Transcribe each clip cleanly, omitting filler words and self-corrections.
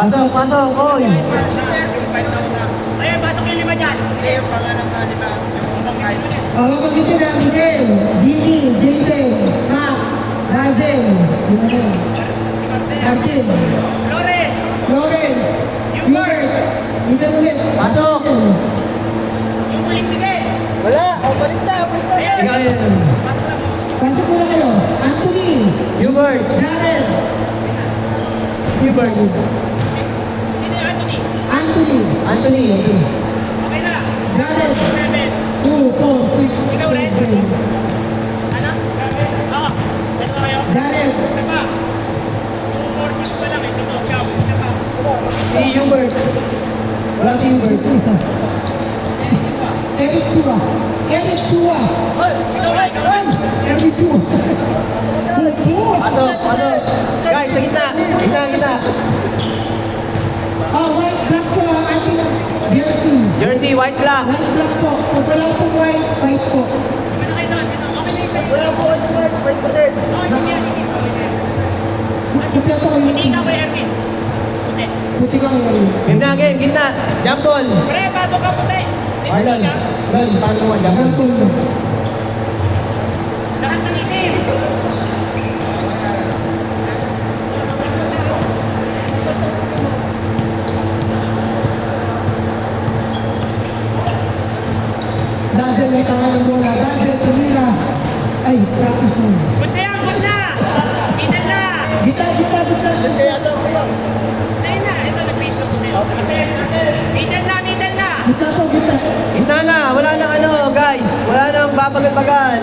Pasok, pasok, oy. Ayun, pasok yung lima dyan. Hindi, yung pangalan ng lima. Mapagitin na, Miguel, Jimmy, Jason, Mac, Razel, Martin, Lawrence, Hubert, Miguel ulit. Pasok. Yung ulit Miguel. Wala, balik na. Ikaw yun. Pasok muna kayo. Anthony, Hubert. Jared, Hubert. Sino yung Anthony? Anthony, Anthony. Okay na. Jared, 7. 2, 4, 6, Ikaw rin? 7. Ano? Oo. Ito na kayo. Jared, Isa pa. 2, 4, 6 pa lang. Ito to. Siya. Isa pa. Si Hubert. Wala si Hubert. isa. Eric Chua, Eric Chua, Ikaw rin. Ikaw rin. Eric Chua. Pasok, pasok. Guys, sa gitna. Gitna, gitna. White black po ang ating jersey. Jersey, white black. White black po. Pag wala pong white, white po. Iba na kayo doon. Okay na yung sa'yo. Wala po, balik pa din. Okay, hindi yan. Kompleto kayo. Hindi ka kay Erwin. Puti. Puti ka kayo. Game na, game. Gitna. Jump ball. Pre, pasok ka puti. Arlon. Arlon, paano mo? Jump ball. Gantul mo. Lahat ng itim. Dazel may tangan ng bola. Dazel, tumira. Ay, practice mo. Good na yan. Good na. Middle na. Gita. Kaya daw kayo. Ayun na. Ito, nag-face na puti. Middle na. Middle na. Gita po, gita. Gitna na. Wala nang ano, guys. Wala nang babagal-bagal.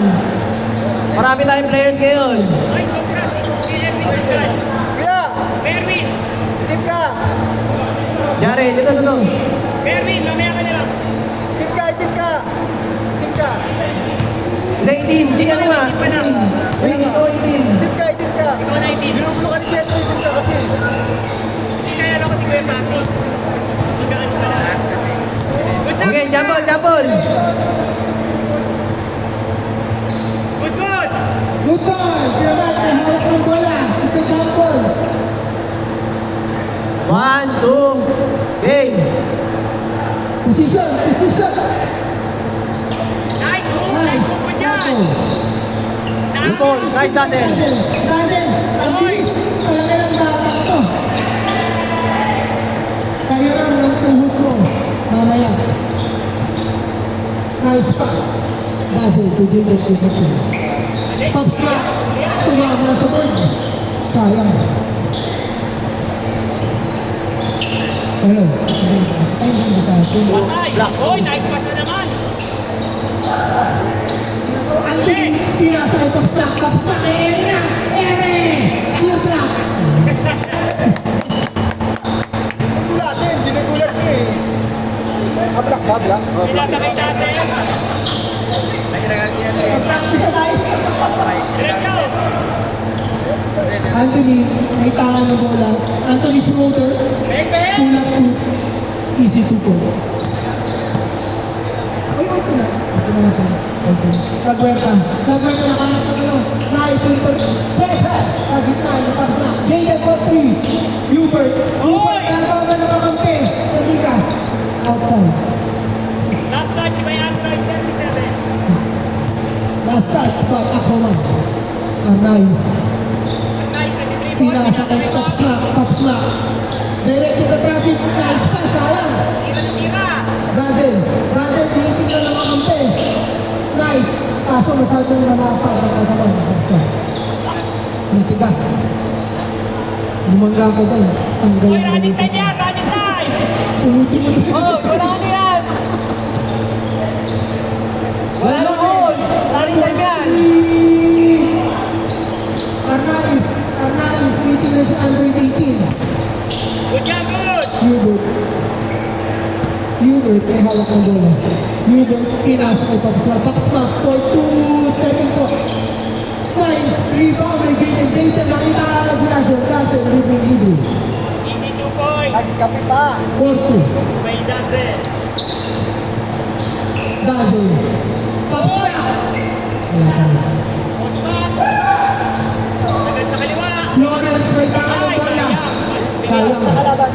Marami tayong players ngayon. Ay, sobra. Si Erwin Rizal. Kuya, Erwin. tip ka. Jared, ito. Erwin, mamaya ka na lang. Tip ka. Tip ka. Hindi, team. Si ano nga? Itim pa na. Wait, ito, team. Tip ka. Ikaw na itim. Ginugulo ka ni Pietro, tip ka kasi. Hindi kaya lang kasi Kuya Sasi. Magkaan ka na. Good na. Okay, jump ball, jump ball. Good, good. Good ball. Kaya ba, may hawak ng bola. Ito gamble. 1, 2, game. Position. Nice move. Nice. Nice move mo dyan. Good ball. Nice, Dazel. Dazel. Ang bilis. Talaga ng bata to. Kaya lang ng tuhod mo. Mamaya. Nice pass. Dazel, tuloy. Pops na. Tumama sa board. Sayang. Hello. Ay, hindi sa atin. Patay. Oy, nice pass na naman. Anthony, pinasa kay Pops na. Ere! Yung black. Ginugulat mo eh. Black ba? Black? Pinasa kay Dazel. Practice na tayo. Direct go. Anthony, may tangan ng bola. Anthony Schroeder, Pepe. pull up to easy 2 points. Ay, ito na. Okay. Flagwerta nakahanap ng ano. Nice, Pepe. Sa gitna, yung pass na. Jaden for 3. Hubert. Nagawa na nakakampi. Sa liga. Outside. Last touch by Android 37. Last touch by Aquaman. Nice. Nice na dribble. Pinasa kay Pops na. Direct to the traffic. Nice pass, sayang. Tira. Dazel, tinitingnan ng mga kampe. Nice. Kaso masyadong malapad ang katawan. Matigas. Lumangga ko ba? Tanggal Oy, running time yan. Running time. Umuti mo na. Oh, wala na yan. Wala na goal. Running time yan. Arnaiz, meeting na si Android 18. Good job, good. Hubert, may hawak ng bola. Hubert, pinasa kay Paps na for 2 second po. Nice, rebound, may Jaden, nakita ka lang si Dazel, libre. Easy 2 points. Nagkape pa. 4-2. By Dazel. Dazel. Paps na! Agad sa kaliwa. Lawrence, may tangan ng Ay, bola. sayang. Sayang. Sa kalaban.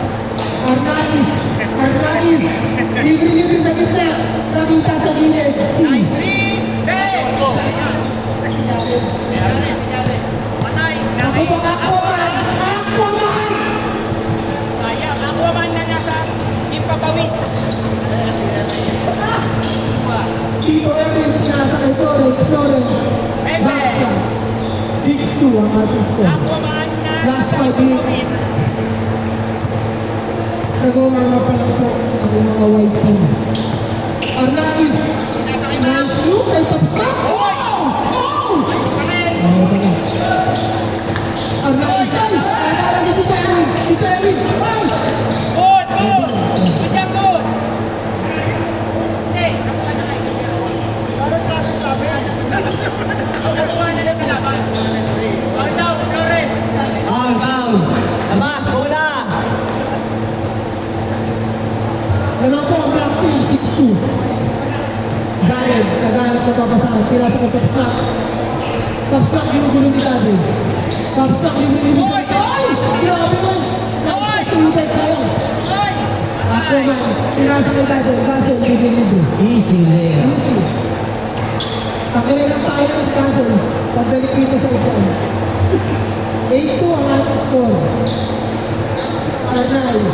6-2 ang ating score. Aquaman na Last 5 minutes. Nagawa nga pala po ang mga white team. Arnaiz. Nice look. Ay, tapos. Oh! Oh, ba na? Arnaiz. Ay! Nagara ni Tito Erwin. Tito Erwin. Ay! Good, good. Good job, good. Parang kasi sabi. Nakuha na siya kalaban. Ball down, Flores. Foul. Labas, bola. Naman po ang black team. 6-2. Dahil, nagahanap na papasahan. Pinasa ko Papsnak. Papsnak, ginugulo ni Dazil. Papsnak, ginugulo ni Dazil. Ay! Grabe mo! Nakasulutan kayo. Oy! Ako man, pinasa kay Dazil. Dazil, ginugulo. Easy there. Easy. Pakilay lang tayo ng Dazil. Pagbalik dito sa ipon. 8-2 ang ating score. Arnaiz.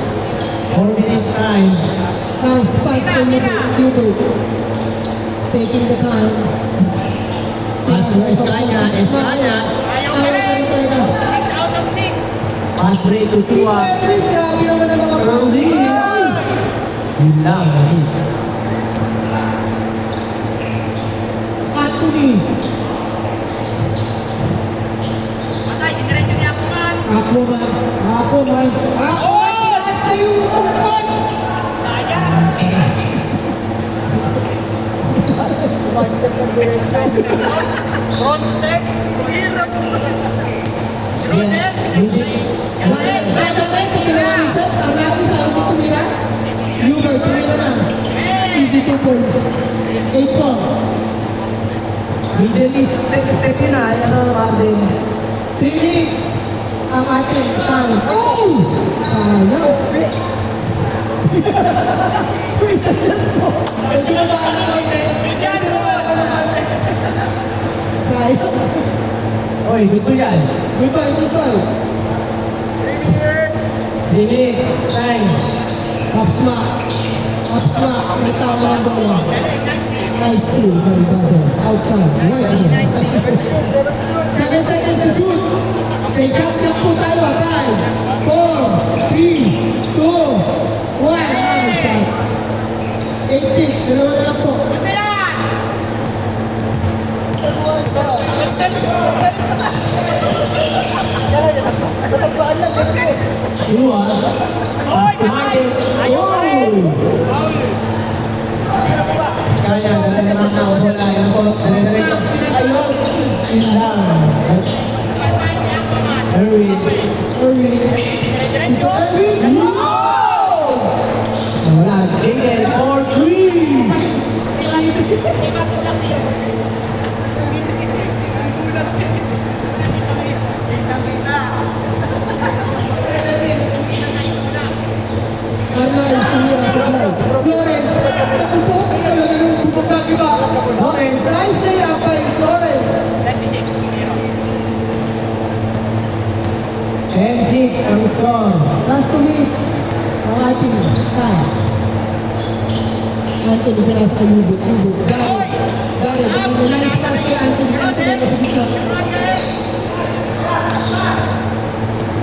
4 minutes time. Nice pass to Hubert. Taking the time. Pass to Estranya. Ayaw ka rin. 6 out of 6. Pass straight to Tua. Grabe naman ang mga Rudy. Yun lang. Miss. Anthony. Patay, diretso ni Aquaman. Aquaman. Last na yung Aquaman. Sayang. One-step ng direction. Front step. Hirap. Yeah. Hindi. Hubert, tumira na. Easy 2 points. 8 po. Middle East. Step yun ah. Ano, Martin? 3 minutes ang ating time. Oh! Sayang. Bigyan mo. Sayang. Oy, dito yan. Goodbye. 3 minutes. 3 minutes. Time. Upsmack. May tama ng bola. Nice steal by Dazzle. Outside. Right again. 7 seconds to shoot. Say shot lang po tayo. 5, 4, 3, 2, 1. Nice shot. 8-6. Dalawa na lang po. Ano yan? Natagpuan lang. Ganyan. Tua. Pass to Martin. Ayaw ka rin. Kaya, dala naman na ang bola. Yan po. Dala-dala. Ayun. Yun lang. Erwin. Ito Erwin. Wala. Gigel. 4-3. Arnaiz, tumira sa fly. Florence. Naku po. Talaga nung bukod na iba. Lawrence. Nice day up by Florence. 10-6 ang score. Last 2 minutes ang ating time. Anthony pinasa kay Hubert. Dahil, nice pass kay Anthony. Anthony na sa gitna.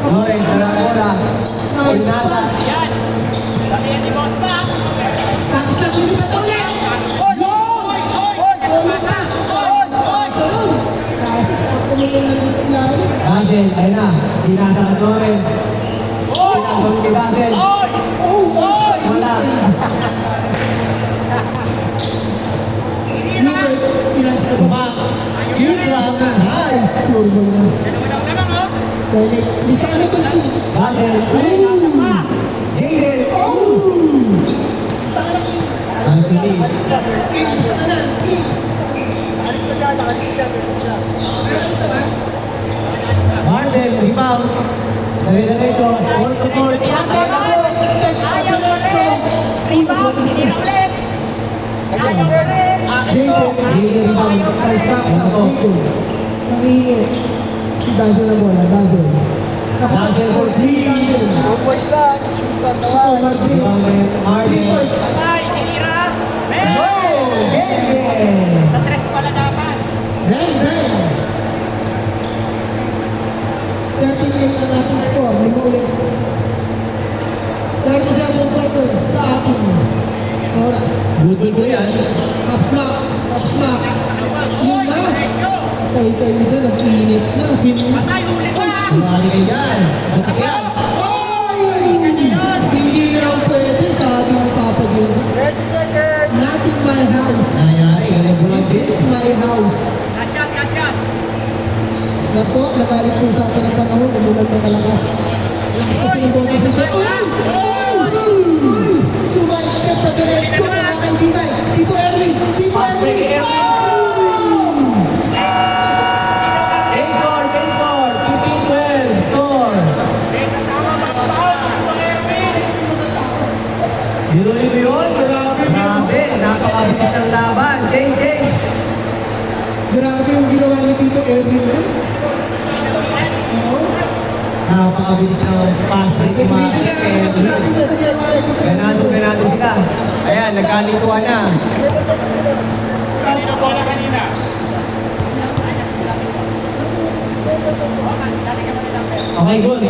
Lawrence, dala ang bola. Nice Nasa. pass. Yan. Sabihan ni Boss Mac. Tapos na hindi pa ulit. Ulit na. Sunod. Kasi sa tumulong na doon sa ilalim. Dazzle, ayun na. Pinasa ang Lawrence. Pinasa kay Dazzle. Oy! Oh, Wala. Hubert, pinasa ka pa. Back. Cute lang. Nice. Sure mo na. Dalawa lang oh. Dahil, lista kami kung Dazzle. Gigel. lista ka lang. Anthony. Lista ka na. Alis na dyan. Alis na dyan. Lista ba? Martin, rebound. Dali-dali ko. Ball to ball. Ayaw ka rin. Rebound. Hindi na ulit. Ayaw ka rin. Gigel. Gigel rebound. Alis back sa dito. Nangihingi. Si Dazzle na bola. Dazzle. Dazzle for 3. 2 points lang. Shoes on the Ito, line. Martin. Rebound by 3 Martin. points. Patay. Tinira. Go! Gigel. Sa tres pala dapat. Bang, bang. ulit. 37 seconds sa ating oras. Budol ko yan. Up smack. Yun na. Tayo dito, nag-iinit na. Kumari kayo yan. Batik yan. Hindi raw pwede, sabi ng Papa Jun. 30 seconds. Not in my house. Nangyari, galing ko lang This is my house. Na po, nagalit po sa akin ng panahon, umulan ng malakas. Lakas kasi ng bote sa dyan. Sumaikot sa diretso, mga kaibigan. Dito, Erwin! Fast break, Erwin. Game score, 15-12. Score. Biruin mo yun? Grabe, napakabilis ng laban. James. Grabe yung ginawa ni Tito Erwin. Oo. Napakabilis ng pass break ni Martin. Ganado sila. Ayan, nagkalituan na. Okay, good.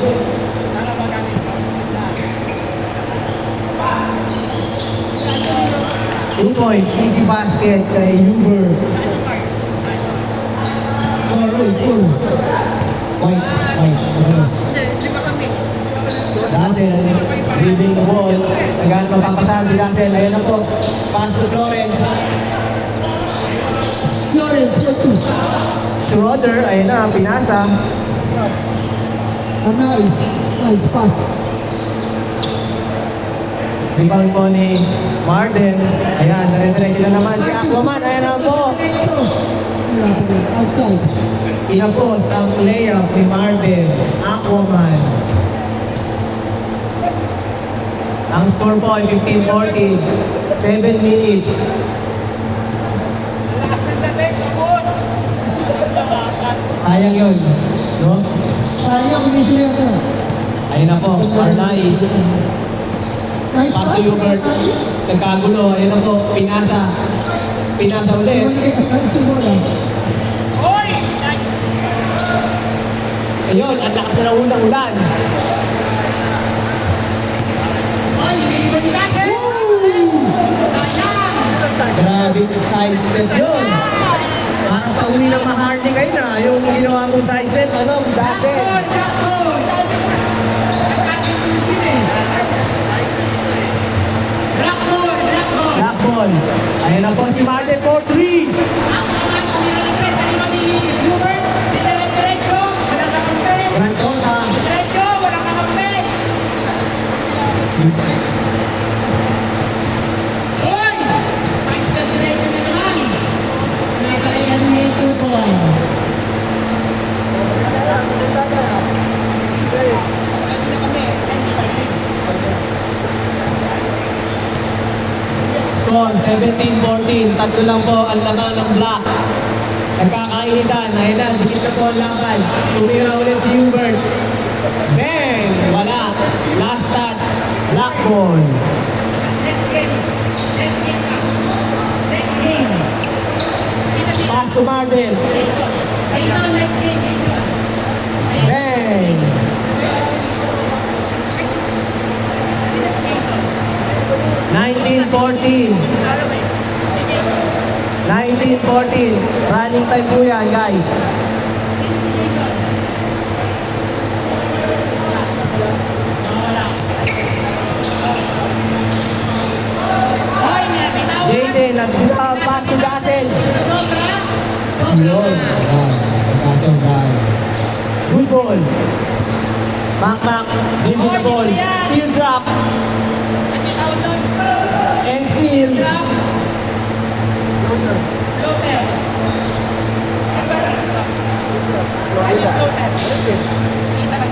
Two points, easy basket kay Huber. Score. White. Dazzle, dribbling the ball. Agad mapapasahan si Dazzle. Ayan na po. Pass to Florence. Florence, for two. Schroeder, ayan na, pinasa. A nice pass. Rebound po ni Marden. Ayan, nare-diretso na naman si Aquaman. Ayan na po. Wala pa rin. Outside. Inapos ang layup ni Marden. Aquaman. Ang score po ay 15-14. 7 minutes. Sayang yun. No? Sayang, commissioner ko. Ayun na po. Arnaiz. Nice Pass pass. to Hubert. Nagkagulo. Ayun na po. Pinasa ulit. Nice bola. Ayun, ang lakas na unang ulan. Grabe side step yun. Parang pauwi ng Maharley kayo na. Yung ginawa mong side step, Dazzle. Black ball. Ayun na po si Marden for 3. Grantosa. Score 17-14. Tatlo lang po ang laman ng black. Nagkakainitan. Ayun na, dikit na po ang laban. Tumira ulit si Hubert. Bang! Wala. Last touch. Black ball. Pass to Marden. Bang! (19-14). 19-14. Running time po yan, guys. Jayden, pass to Dazzle. Yun. Dazzle, guys. Good ball. Mac, dribbling the ball. Teardrop. And steal.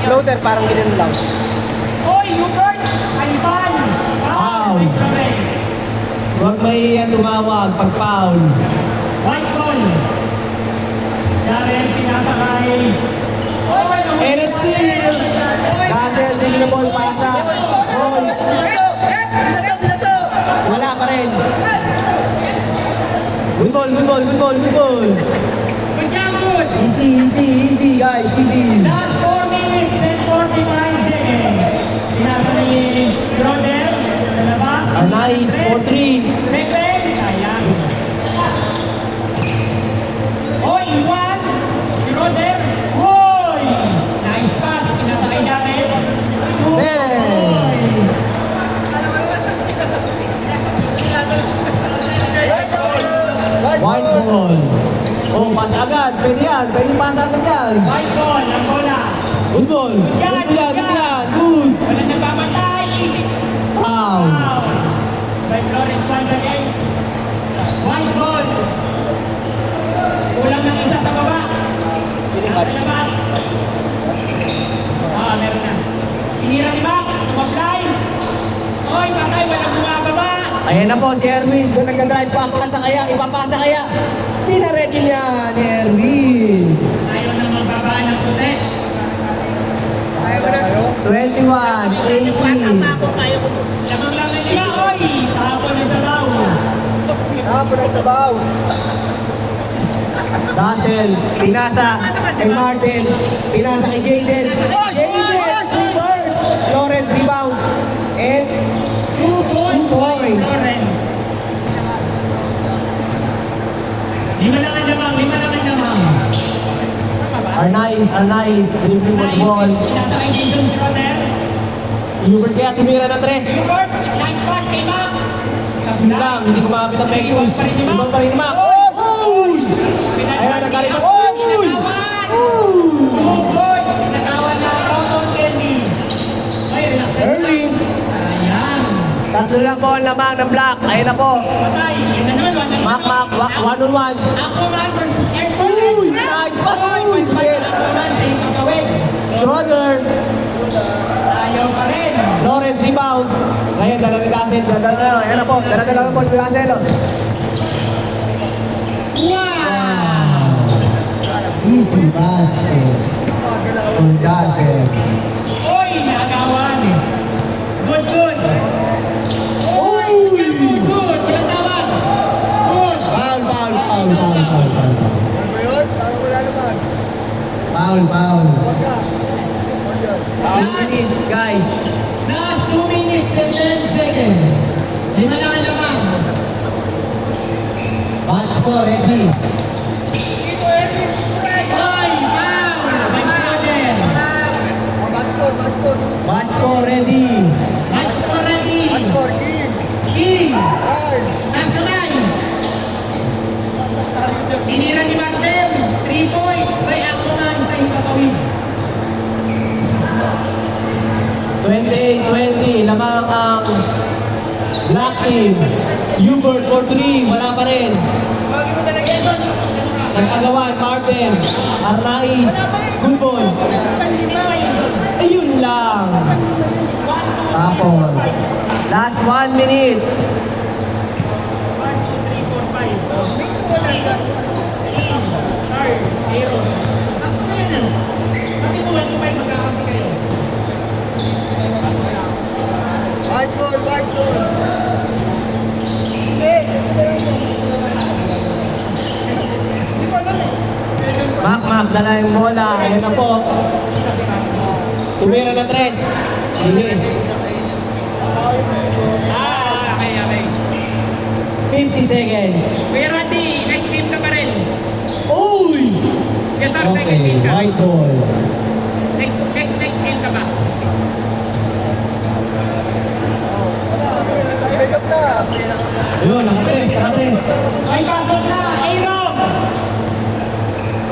Floater, parang ganun lang. Foul. Huwag may tumawag pag foul. White ball. Darren, pinasa kay... And a steal. Dazzle, dribbling the ball, pasa. Ball. Wala pa rin. Good ball. Easy, guys, easy. Last 4 minutes and 45 seconds. White ball, ang bola. Good ball. Good Yan, yan, good yan. Good. Walang nagpamatay. Easy. Foul. Foul. By Flores once again. White ball. Kulang ng isa sa baba. Labas. Meron na. Tinira ni Mac. Sumapline. Oy, patay. Walang bumababa. Ayan na po si Erwin. Doon nagka-drive. Papasa kaya. Ipapasa kaya. Di na ready niya ni Erwin. Ayaw na magbaba ng puti. 21, 18. Lamang lang na nila. Oy, tapon ng sabaw. Hapon ang sabaw. Russell, pinasa kay Martin. Pinasa kay Jaden. Jaden, reverse. Lawrence, rebound. And 2 points. points. Lawrence. Lima lang ang lamang. Lima lang ang lamang. Arnaiz, dribbling with ball. Pinasa kay Jason Schroeder. Hubert kaya tumira ng tres. Hubert, nice pass kay Mac. Yun lang, hindi kumapit ang Pectus. Ibang pa rin Mac. Ayan, nagkalit ang... Two points. Nakawan na Cotton Candy. Ay, relax. Erwin. Ayan. Tatlo lang po ang lamang ng black. Ayun na po. Patay. Yan na naman. Mac, one on one. Aquaman versus Airport. Nice pass. Aquaman sa ikakawin. Schroeder. Ayaw pa rin. Lawrence, rebound. Ngayon, dala ni Russell. Ayan na po. Dala po ni Russell. Wow! Easy basket. For Russell. Oy, nagawan. Good, good. Oy, good. Nagawan. Good. Foul. Ano yun? Parang wala naman. Foul. Wag ka. 2 minutes, guys. Last 2 minutes and 10 seconds. Lima lang ang lamang. Match po, ready. Oy, foul. By Schroeder. Match score, match score. Match po, ready. Match for ready. Match score, King. King. Ay. Nasanay. Tinira ni Martel. 3 points by Aquaman sa ikakawin. 28-20, lamang ang black team. Hubert for 3, wala pa rin. Nagkagawan, Martin, Arnaiz, good ball. Ayun lang. Tapon. Last 1 minute. 1, 2, 3, 4, 5. Mix mo lang yan. King. Third. Aaron. Sabi mo, 1, 2, 5 magkakampi kayo. White ball, white ball. Hindi. Hindi ko alam eh. Mac, dala yung bola. Ayun na po. Tumira na 3. Bilis. Okay. 50 seconds. Kuya Randy, next game ka pa rin. Uy! Yes, sir, second Okay, game ka. white ball. Next game ka pa. Make up na. Ayun, naka-3. Ay, pasok na. Hey, Rom!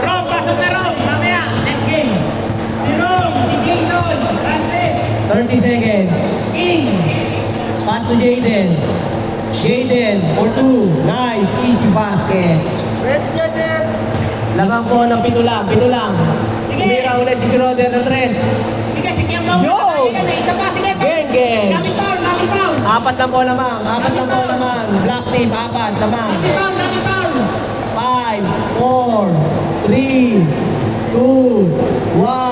Rom, pasok na Rom. Mamaya, next game. Si Rom, si Jason, Francis, 30 seconds. King. Pass to Jaden. Jaden for 2. Nice, easy basket. Ready, seconds. Lamang po ng 7 lang. Sige. Tumira ulit si Schroeder ng 3. Sige, sige ang bawang. Yo! Isa pa, sige. Geng. Dami foul. 4 lang po lamang. Black team, 4 lamang. Dami foul. 5, 4, 3, 2, 1.